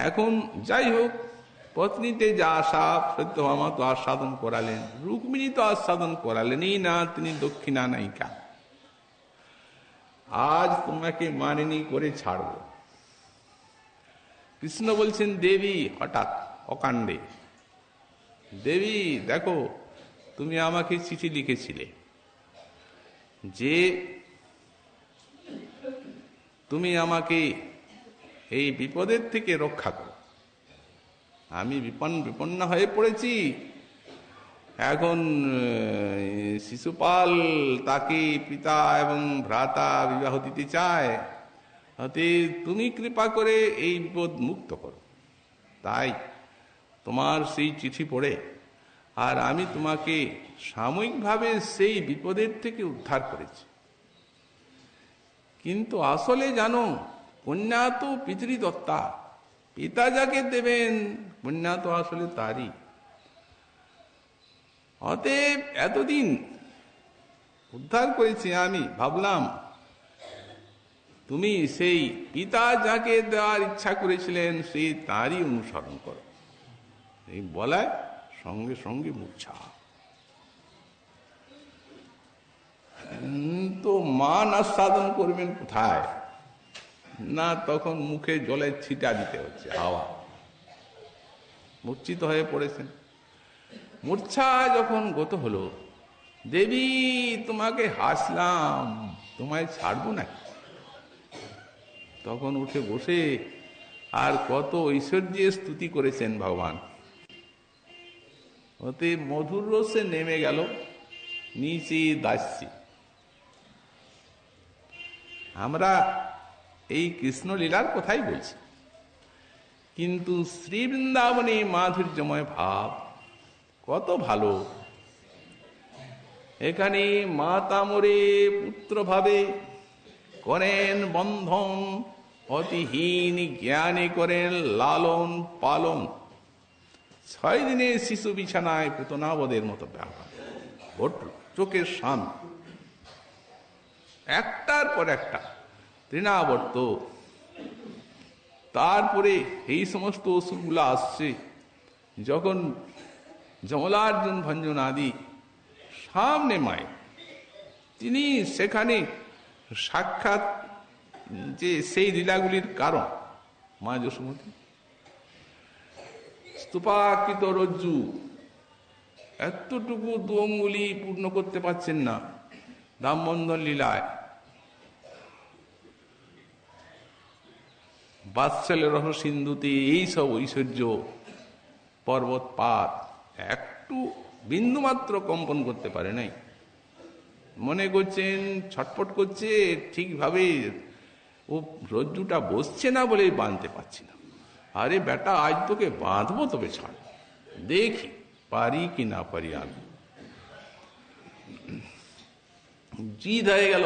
এখন যাই হোক, পত্নীতে যা আশা সত্যভামা তো আস্বাদন করালেন, রুক্মিণী তো আস্বাদন করালেনই না, তিনি দক্ষিণা নায়িকা। আজ তোমাকে মানিনী করে ছাড়ব। কৃষ্ণ বলছেন, দেবী, হঠাৎ অকাণ্ডে, দেবী দেখো, তুমি আমাকে চিঠি লিখেছিলে যে তুমি আমাকে এই বিপদের থেকে রক্ষা করো। আমি বিপন্ন হয়ে পড়েছি। এখন শিশুপাল তাকে পিতা এবং ভ্রাতা বিবাহ দিতে চায়, তুমি কৃপা করে এই বিপদ মুক্ত করো। তাই তোমার সেই চিঠি পড়ে আর আমি তোমাকে সাময়িকভাবে সেই বিপদের থেকে উদ্ধার করেছি। কিন্তু আসলে জানো, কন্যা তো পিতৃদত্তা, পিতা যাকে দেবেন কন্যা তো আসলে তারই। অতএব এতদিন উদ্ধার করেছি আমি, ভাবলাম তুমি সেই পিতা যাকে দেওয়ার ইচ্ছা করেছিলেন সেই তারই অনুসরণ করো। এই বলায় সঙ্গে সঙ্গে মূর্ছা। তো মান আস্বাদন করবেন কোথায় না, তখন মুখে জলের ছিটা দিতে হচ্ছে, হাওয়া। মূর্ছিত হয়ে পড়েছেন। মূর্ছা যখন গত হলো, দেবী তোমাকে হাসলাম, তোমায় ছাড়বো না। তখন উঠে বসে আর কত ঐশ্বর্যের স্তুতি করেছেন ভগবান। ওতে মধুর রসে নেমে গেল নিচে দাস্যে। আমরা এই কৃষ্ণ লীলার কথাই বলছি, কিন্তু শ্রী বৃন্দাবনে মাধুর্যময় ভাব কত ভালো। এখানে মাতা মরে পুত্র ভাবে করেন বন্ধন, অতিহীন জ্ঞানে করেন লালন পালন। 6 দিনে শিশু বিছানায় পুতনাবদের মতো ব্যাপার ঘটল চোখের সামনে, একটার পর একটা তৃণাবর্ত। তারপরে এই সমস্ত ওষুধগুলো আসছে, যখন যমলার্জুন ভঞ্জন আদি সামনে মায়, তিনি সেখানে সাক্ষাৎ যে সেই লীলাগুলির কারণ মা যশোমতী, স্তূপাকৃত রজ্জু এতটুকু 2 অঙ্গুলি পূর্ণ করতে পারছেন না দামবন্ধন লীলায়, বাৎসল্য রস সিন্ধুতে এইসব ঐশ্বর্য পর্বতপাত একটু বিন্দুমাত্র কম্পন করতে পারে নাই। মনে করছেন ছটফট করছে, ঠিকভাবে ও রজ্জুটা বসছে না বলেই বাঁধতে পারছি না। আরে বেটা, আজ তোকে বাঁধবো, তবে ছাড়, দেখি পারি কি না পারি। আমি জিদ হয়ে গেল,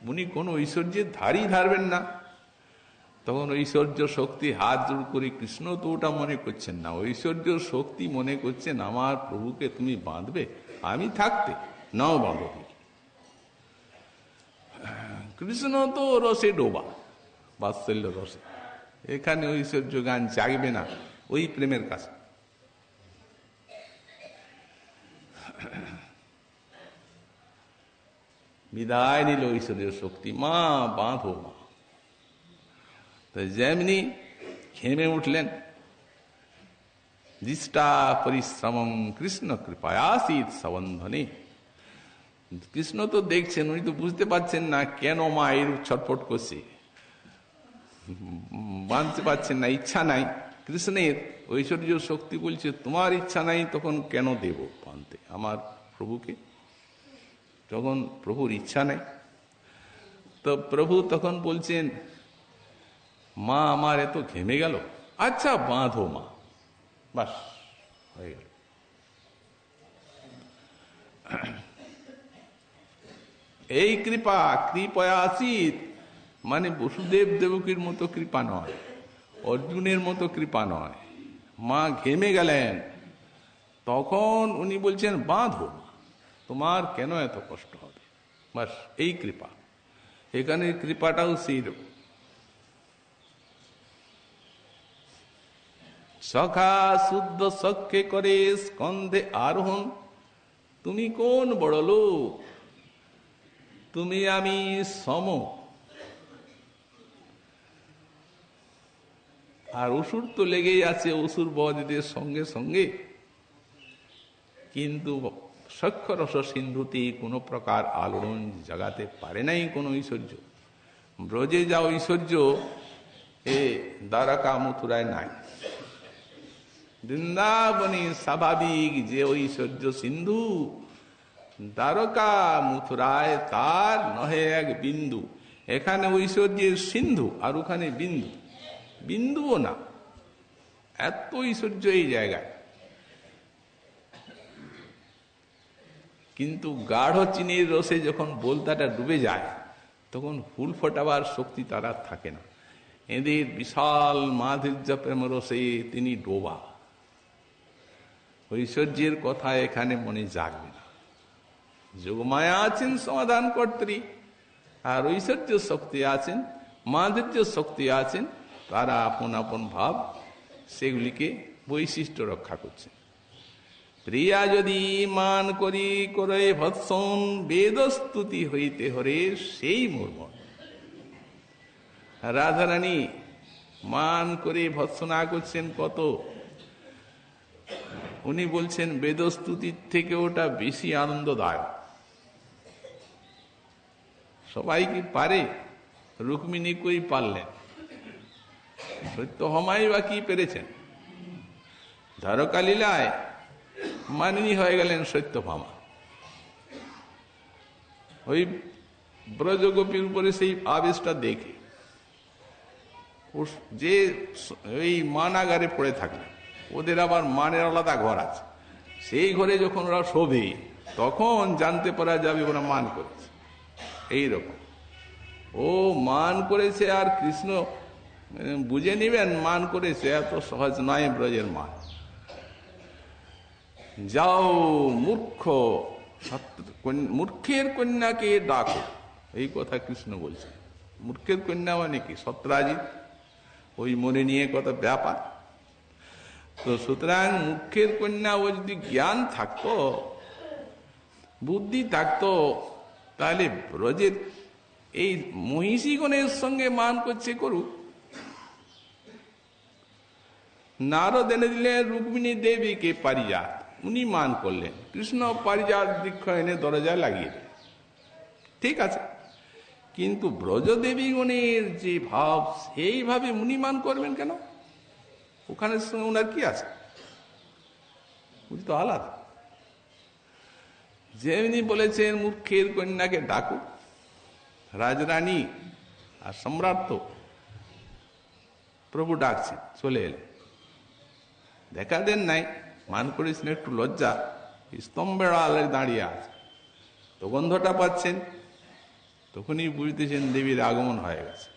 উনি কোন ঐশ্বর্যের ধারই ধারবেন না। তখন ঐশ্বর্য শক্তি হাত জোড় করে, কৃষ্ণ তো ওটা মনে করছেন না, ঐশ্বর্য শক্তি মনে করছেন আমার প্রভুকে তুমি বাঁধবে, আমি থাকতে নাও বাঁধো। কৃষ্ণ তো রসে ডোবা, বাৎসল্য রসে, এখানে ঐশ্বর্য গান জাগবে না ওই প্রেমের কাছে। বিদায় নিল ঐশ্বর্য শক্তি, মা বাঁধো মা। তো যেমনি ঘেমে উঠলেন, দৃষ্টা পরিশ্রমং কৃষ্ণ কৃপায়াসিত সবন্ধনে। কৃষ্ণ তো দেখছেন, উনি তো বুঝতে পারছেন না কেন মা এরূপ ছটফট করছে, বাঁধতে পারছেন না, ইচ্ছা নাই। কৃষ্ণের ঐশ্বর্য শক্তি বলছে তোমার ইচ্ছা নাই, তখন কেন দেব বাঁধতে আমার প্রভুকে, যখন প্রভুর ইচ্ছা নাই। তো প্রভু তখন বলছেন, মা আমার এত ঘেমে গেল, আচ্ছা বাঁধো মা, বাস হয়ে গেল। এই কৃপা কৃপয়াসিত মানে বসুদেব দেবকীর মতো কৃপা নয়, অর্জুনের মতো কৃপা নয়। মা ঘেমে গেলেন, তখন উনি বলছেন বাঁধো, তোমার কেন এত কষ্ট হবে, বাস এই কৃপা। এখানে কৃপাটাও সেই রকম। সখা শুদ্ধ সখ্যে করে স্কন্ধে আরোহণ, তুমি কোন বড় লোক, তুমি আমি সম। আর অসুর তো লেগেই আছে, অসুর বধদের সঙ্গে সঙ্গে, কিন্তু সখ্যরস সিন্ধুতে কোনো প্রকার আলোড়ন জাগাতে পারে নাই কোন ঐশ্বর্য। ব্রজে যা ঐশ্বর্য এ দ্বারকা মথুরায় নাই। বৃন্দাবনে স্বাভাবিক যে ঐশ্বর্য সিন্ধু, দ্বারকা মথুরায় তার নহে এক বিন্দু। এখানে ঐশ্বর্যের সিন্ধু আর ওখানে বিন্দু, বিন্দুও না, এত ঐশ্বর্য এই জায়গায়। কিন্তু গাঢ় চিনির রসে যখন বোলতাটা ডুবে যায়, তখন ফুল ফোটাবার শক্তি তার আর থাকে না। এদের বিশাল মাধুর্য প্রেম রসে তিনি ডোবা, ঐশ্বর্যের কথা এখানে মনে জাগবে না। যোগমায়া আছেন সমাধান কর্ত্রী, আর ঐশ্বর্য শক্তি আছেন, মাধুর্য শক্তি আছেন, তারা আপন আপন ভাব সেগুলিকে বৈশিষ্ট্য রক্ষা করছেন। প্রিয়া যদি মান করি করে ভৎসন, বেদস্তুতি হইতে হরে সেই মর্ম। রাধারানী মান করে ভৎসনা করছেন কত, উনি বলছেন বেদস্তুতির থেকে ওটা বেশি আনন্দদায়ক। সবাই কি পারে? রুক্মিণী কই পারলেন, সত্যভামাই বা কি পেরেছেন? দ্বারকা লীলায় মানিনী হয়ে গেলেন সত্যভামা। ওই ব্রজগোপীর উপরে সেই আবেশটা দেখে যে ওই মানাগারে পড়ে থাকলেন, ওদের আবার মানের আলাদা ঘর আছে, সেই ঘরে যখন ওরা শোবে তখন জানতে পারা যাবে ওরা মান করেছে। এইরকম ও মান করেছে, আর কৃষ্ণ বুঝে নিবেন মান করেছে, এত সহজ নয় ব্রজের মান। যাও মূর্খ, মূর্খের কন্যাকে ডাকো, এই কথা কৃষ্ণ বলছে। মূর্খের কন্যা মানে কি? সত্রাজিৎ, ওই মনে নিয়ে কত ব্যাপার। তো সুতরাং মূর্খের কন্যা, ও যদি জ্ঞান থাকতো, বুদ্ধি থাকতো, তাহলে ব্রজের এই মহিষীগণের সঙ্গে মান করছে, করুক। নারদ এনে দিলেন রুক্মিণী দেবীকে পারিজাত, উনি মান করলেন। কৃষ্ণ পারিজাত বৃক্ষ এনে দরজায় লাগিয়ে দিলেন, ঠিক আছে। কিন্তু ব্রজদেবীগণের যে ভাব, সেইভাবে উনি মান করবেন কেন? ওখানে সঙ্গে ওনার কি আছে? বুঝি তো আলাদা। যেমনি বলেছেন মূর্খের কন্যাকে ডাকো, রাজরানী আর সম্রাট তো প্রভু ডাকছে, চলে এলেন। দেখা দেন নাই, মান করেছেন একটু লজ্জা, স্তম্ভের আলে দাঁড়িয়ে আছে, তো গন্ধটা পাচ্ছেন, তখনই বুঝতেছেন দেবীর আগমন হয়ে গেছে।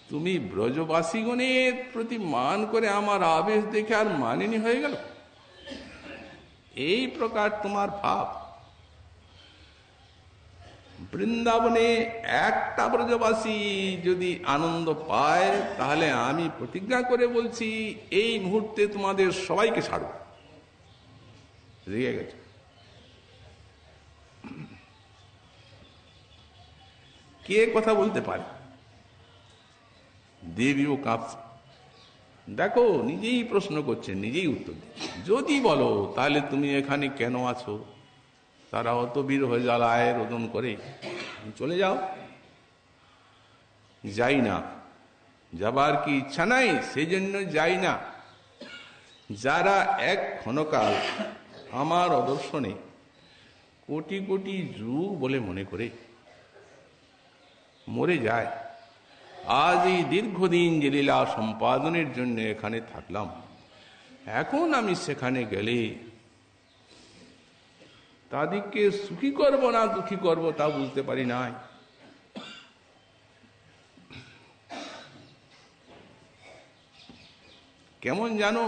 তুমি ব্রজবাসীগণের প্রতি মান করে আমার আবেশ দেখে আর মানিনি হয়ে গেল, এই প্রকার তোমার ভাব। বৃন্দাবনে একটা ব্রজবাসী যদি আনন্দ পায়, তাহলে আমি প্রতিজ্ঞা করে বলছি, এই মুহূর্তে তোমাদের সবাইকে ছাড়ব। রেগে গেছে। কে কথা বলতে পারে? দেবীও কাঁপছে। দেখো, নিজেই প্রশ্ন করছেন, নিজেই উত্তর দিচ্ছে। যদি বলো তাহলে তুমি এখানে কেন আছো, তারা অত বীর হয়ে জ্বালায় রোদন করে, চলে যাও। যাই না, যাবার কি ইচ্ছা নাই, সেই জন্য যাই না। যারা এক ক্ষণকাল আমার অদর্শনে কোটি কোটি যুগ বলে মনে করে মরে যায়, আজ এই দীর্ঘদিন যে লীলা সম্পাদনের জন্য এখানে থাকলাম, এখন আমি সেখানে গেলে তাদেরকে সুখী করব না দুঃখী করব তা বুঝতে পারি নাই। কেমন জানো,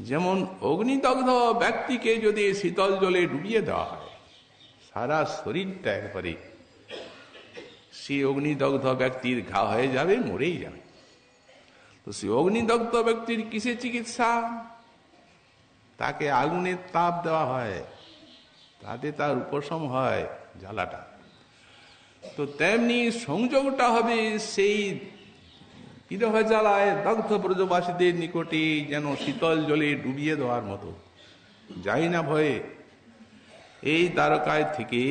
যেমন অগ্নিদগ্ধ ব্যক্তিকে যদি শীতল জলে ডুবিয়ে দেওয়া হয়, সারা শরীরটা একবারে সেই অগ্নিদগ্ধ ব্যক্তির ঘা হয়ে যাবে, মরেই যাবে। তো সেই অগ্নিদগ্ধ ব্যক্তির কিসে চিকিৎসা? তাকে আগুনের তাপ দেওয়া হয়, তাতে তার উপশম হয় জ্বালাটা। তো তেমনি সংযোগটা হবে সেই বিরহ জ্বালায় দগ্ধ ব্রজবাসীদের নিকটে যেন শীতল জলে ডুবিয়ে দেওয়ার মতো। যাই না ভয়ে, এই দ্বারকায় থেকে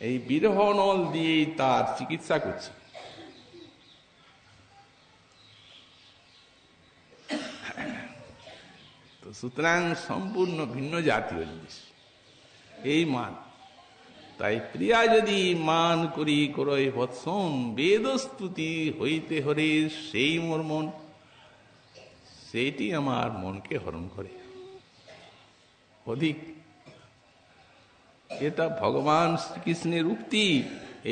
এই বিরহ নল দিয়েই তার চিকিৎসা করছে। তো সুতরাং সম্পূর্ণ ভিন্ন জাতীয় জিনিস এই মান। তাই প্রিয়া যদি মান করি করয় বৎসম, বেদস্তুতি হইতে হরে সেই মোর মন, সেইটি আমার মনকে হরণ করে অধিক। এটা ভগবান শ্রীকৃষ্ণের উক্তি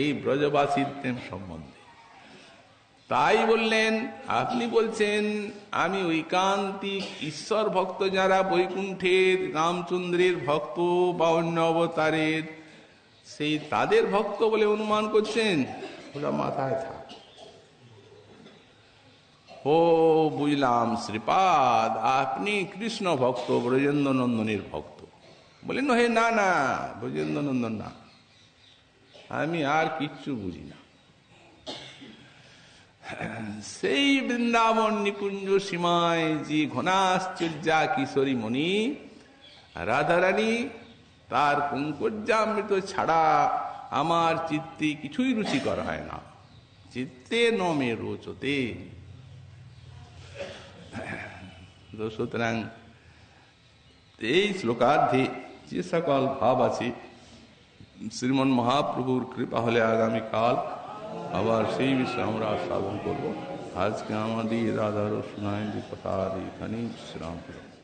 এই ব্রজবাসীর প্রেম সম্বন্ধে। তাই বললেন, আপনি বলছেন আমি ঐকান্তিক ঈশ্বর ভক্ত, যারা বৈকুণ্ঠের রামচন্দ্রের ভক্ত বা অন্য অবতারের, সেই তাদের ভক্ত বলে অনুমান করছেন। ওরা মাথায় থাক। ও বুঝলাম শ্রীপাদ, আপনি কৃষ্ণ ভক্ত, ব্রজেন্দ্র নন্দনের ভক্ত। বলেন হে না না, ব্রজেন্দ্র নন্দন না, আমি আর কিচ্ছু বুঝি না। সেই বৃন্দাবন নিকুঞ্জ সীমায় যে ঘনাশ্চর্যা কিশোরী মণি রাধারানী, তার পঙ্কজামৃত ছাড়া আমার চিত্তে কিছুই রুচিকর হয় না। চিত্তে নমে রোচতে। সুতরাং এই শ্লোকার্ধে যে সকল ভাব আছে, শ্রীমন মহাপ্রভুর কৃপা হলে আগামীকাল আবার সেই বিষয়ে আমরা সাধন করব। আজকে আমাদের রাধার সোনায় কথার এখানেই বিশ্রাম করো।